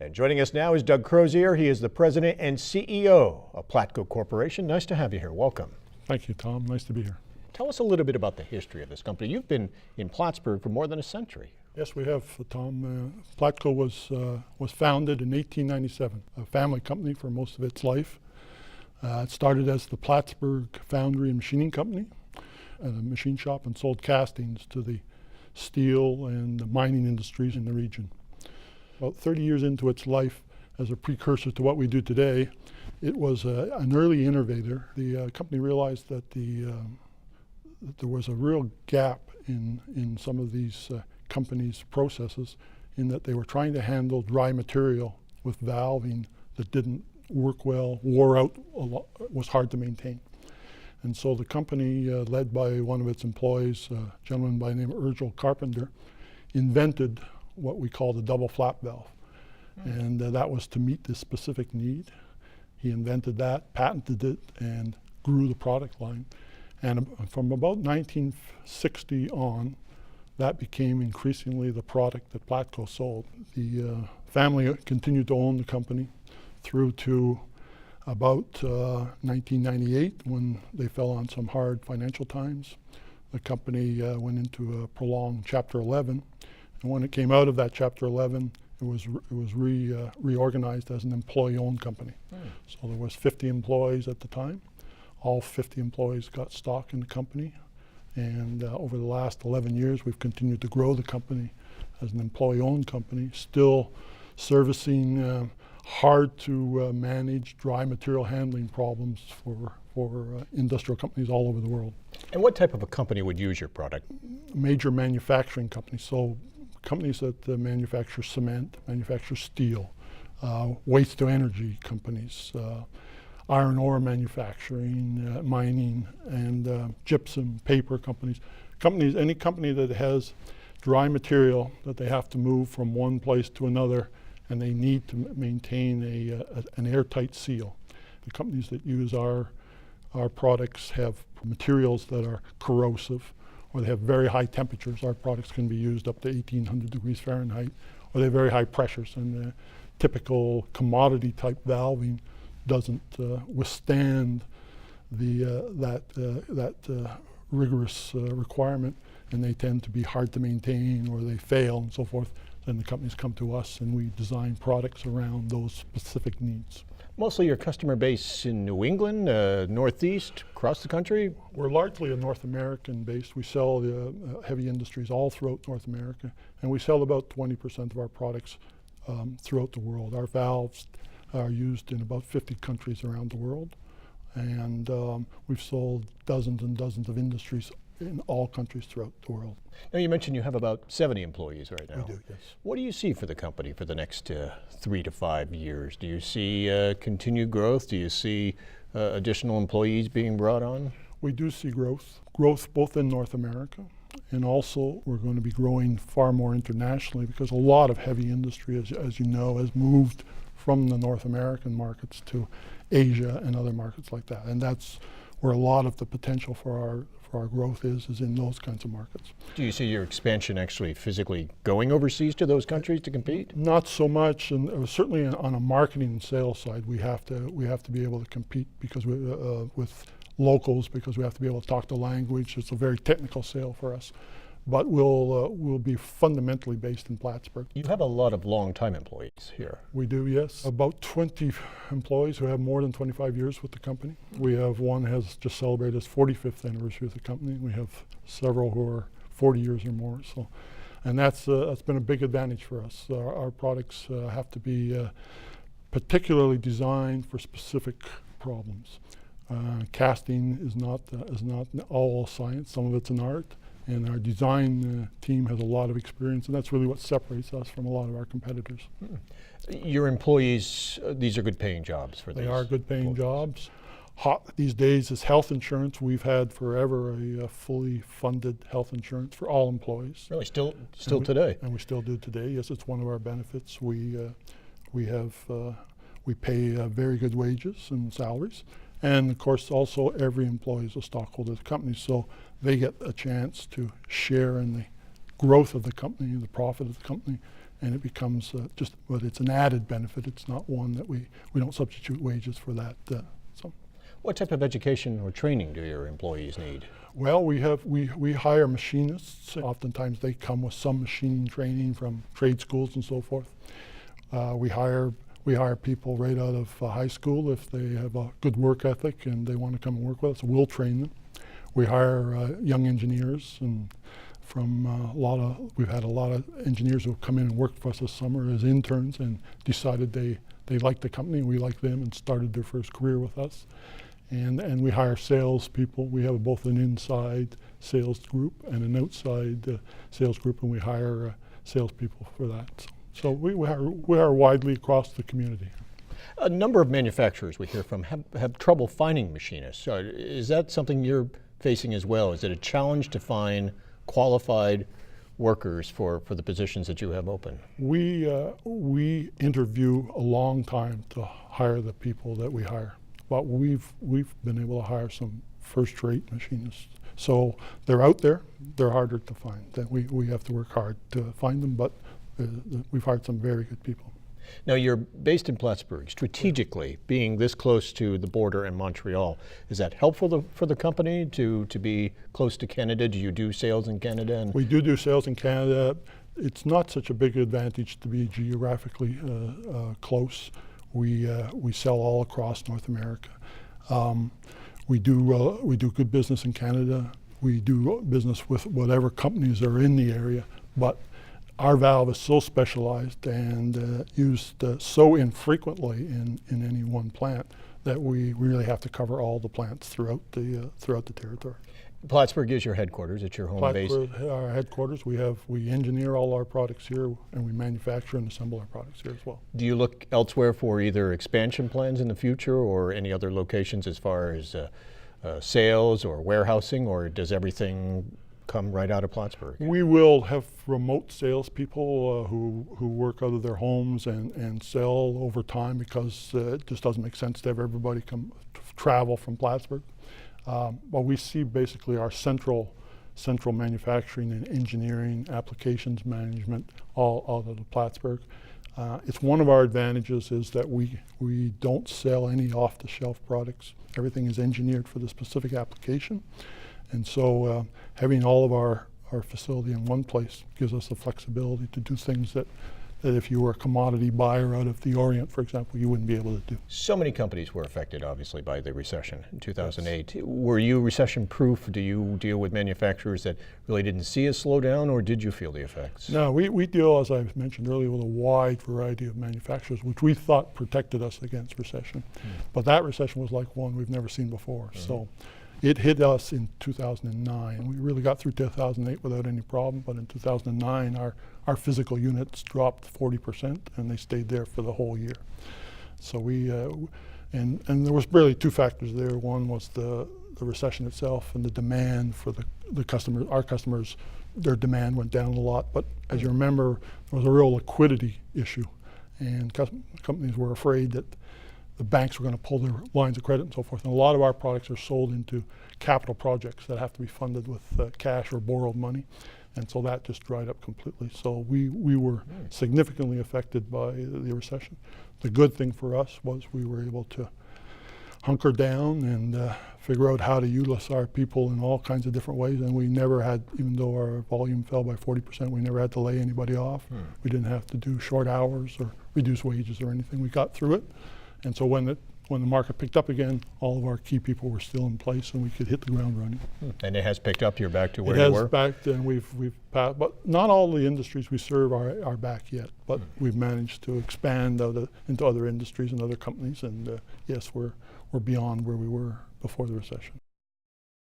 And joining us now is Doug Crozier. He is the president and CEO of Plattco Corporation. Nice to have you here. Welcome. Thank you, Tom. Nice to be here. Tell us a little bit about the history of this company. You've been in Plattsburgh for more than a century. Yes, we have, Tom. Plattco was founded in 1897, a family company for most of its life. It started as the Plattsburgh Foundry and Machining Company, a machine shop, and sold castings to the steel and the mining industries in the region. About 30 years into its life, as a precursor to what we do today, it was an early innovator. The company realized that that there was a real gap in some of these companies' processes, in that they were trying to handle dry material with valving that didn't work well, wore out a lot, was hard to maintain. And so the company, led by one of its employees, a gentleman by the name of Urgel Carpenter, invented what we call the double flap valve. And that was to meet this specific need. He invented that, patented it, and grew the product line. And from about 1960 on, that became increasingly the product that Plattco sold. The family continued to own the company through to about 1998, when they fell on some hard financial times. The company went into a prolonged Chapter 11. And when it came out of that Chapter 11, it was reorganized as an employee-owned company. So there was 50 employees at the time. All 50 employees got stock in the company. And over the last 11 years, we've continued to grow the company as an employee-owned company, still servicing hard to manage dry material handling problems for industrial companies all over the world. And what type of a company would use your product? Major manufacturing companies. So companies that manufacture cement, manufacture steel, waste to energy companies, iron ore manufacturing, mining, and gypsum, paper companies. Any company that has dry material that they have to move from one place to another, and they need to maintain an airtight seal. The companies that use our products have materials that are corrosive, or they have very high temperatures. Our products can be used up to 1800 degrees Fahrenheit, or they have very high pressures, and typical commodity type valving doesn't withstand that rigorous requirement, and they tend to be hard to maintain, or they fail and so forth. Then the companies come to us and we design products around those specific needs. Mostly your customer base in New England, Northeast, across the country? We're largely a North American base. We sell heavy industries all throughout North America, and we sell about 20% of our products throughout the world. Our valves are used in about 50 countries around the world, and we've sold dozens and dozens of industries in all countries throughout the world. Now, you mentioned you have about 70 employees right now. We do, yes. What do you see for the company for the next 3 to 5 years? Do you see continued growth? Do you see additional employees being brought on? We do see growth both in North America, and also we're going to be growing far more internationally, because a lot of heavy industry, as you know, has moved from the North American markets to Asia and other markets like that. And that's where a lot of the potential for our growth is in those kinds of markets. Do you see your expansion actually physically going overseas to those countries to compete? Not so much, and certainly on a marketing and sales side, we have to be able to compete because with locals, because we have to be able to talk the language. It's a very technical sale for us. But we'll be fundamentally based in Plattsburgh. You have a lot of long-time employees here. We do, yes. About 20 employees who have more than 25 years with the company. We have one has just celebrated his 45th anniversary with the company. We have several who are 40 years or more. So, and that's been a big advantage for us. Our products have to be particularly designed for specific problems. Casting is not all science. Some of it's an art. And our design team has a lot of experience, and that's really what separates us from a lot of our competitors. Your employees, these are good paying jobs for them. They are good paying jobs. Hot these days is health insurance. We've had forever a fully funded health insurance for all employees. Really, still today? And we still do today. Yes, it's one of our benefits. We pay very good wages and salaries. And of course, also every employee is a stockholder of the company, so they get a chance to share in the growth of the company, the profit of the company, and it becomes but it's an added benefit. It's not one that we don't substitute wages for that. So. What type of education or training do your employees need? Well, we hire machinists. Oftentimes they come with some machining training from trade schools and so forth. We hire people right out of high school if they have a good work ethic and they want to come and work with us. We'll train them. We hire young engineers, and we've had a lot of engineers who have come in and worked for us this summer as interns and decided they liked the company, we liked them, and started their first career with us. And we hire salespeople. We have both an inside sales group and an outside sales group, and we hire salespeople for that. So we hire widely across the community. A number of manufacturers we hear from have trouble finding machinists. So is that something you're facing as well? Is it a challenge to find qualified workers for the positions that you have open? We interview a long time to hire the people that we hire. But we've been able to hire some first-rate machinists. So they're out there. They're harder to find. We have to work hard to find them, but we've hired some very good people. Now, you're based in Plattsburgh. Strategically, being this close to the border in Montreal, is that helpful for the company to be close to Canada? Do you do sales in Canada? We do sales in Canada. It's not such a big advantage to be geographically close. We sell all across North America. We do good business in Canada. We do business with whatever companies are in the area, but our valve is so specialized and used so infrequently in any one plant that we really have to cover all the plants throughout the territory. Plattsburgh is your headquarters. It's your home base. Our headquarters. We engineer all our products here, and we manufacture and assemble our products here as well. Do you look elsewhere for either expansion plans in the future or any other locations as far as sales or warehousing, or does everything come right out of Plattsburgh? We will have remote salespeople who work out of their homes and sell over time, because it just doesn't make sense to have everybody travel from Plattsburgh. But we see basically our central manufacturing and engineering, applications management, all out of Plattsburgh. It's one of our advantages is that we don't sell any off-the-shelf products. Everything is engineered for the specific application. And so having all of our facility in one place gives us the flexibility to do things that if you were a commodity buyer out of the Orient, for example, you wouldn't be able to do. So many companies were affected, obviously, by the recession in 2008. Yes. Were you recession-proof? Do you deal with manufacturers that really didn't see a slowdown, or did you feel the effects? No, we deal, as I mentioned earlier, with a wide variety of manufacturers, which we thought protected us against recession. But that recession was like one we've never seen before. So it hit us in 2009. We really got through 2008 without any problem, but in 2009, our physical units dropped 40%, and they stayed there for the whole year. So and there was really two factors there. One was the recession itself and the demand for the customers. Our customers, their demand went down a lot, but as you remember, there was a real liquidity issue, and companies were afraid that the banks were going to pull their lines of credit and so forth. And a lot of our products are sold into capital projects that have to be funded with cash or borrowed money. And so that just dried up completely. So we were significantly affected by the recession. The good thing for us was we were able to hunker down and figure out how to utilize our people in all kinds of different ways. And we never had, even though our volume fell by 40%, we never had to lay anybody off. We didn't have to do short hours or reduce wages or anything. We got through it. And so when the market picked up again, all of our key people were still in place, and we could hit the ground running. And it has picked up. You're back to where you were? It has back, and we've passed, but not all the industries we serve are back yet. But we've managed to expand into other industries and other companies, and yes, we're beyond where we were before the recession.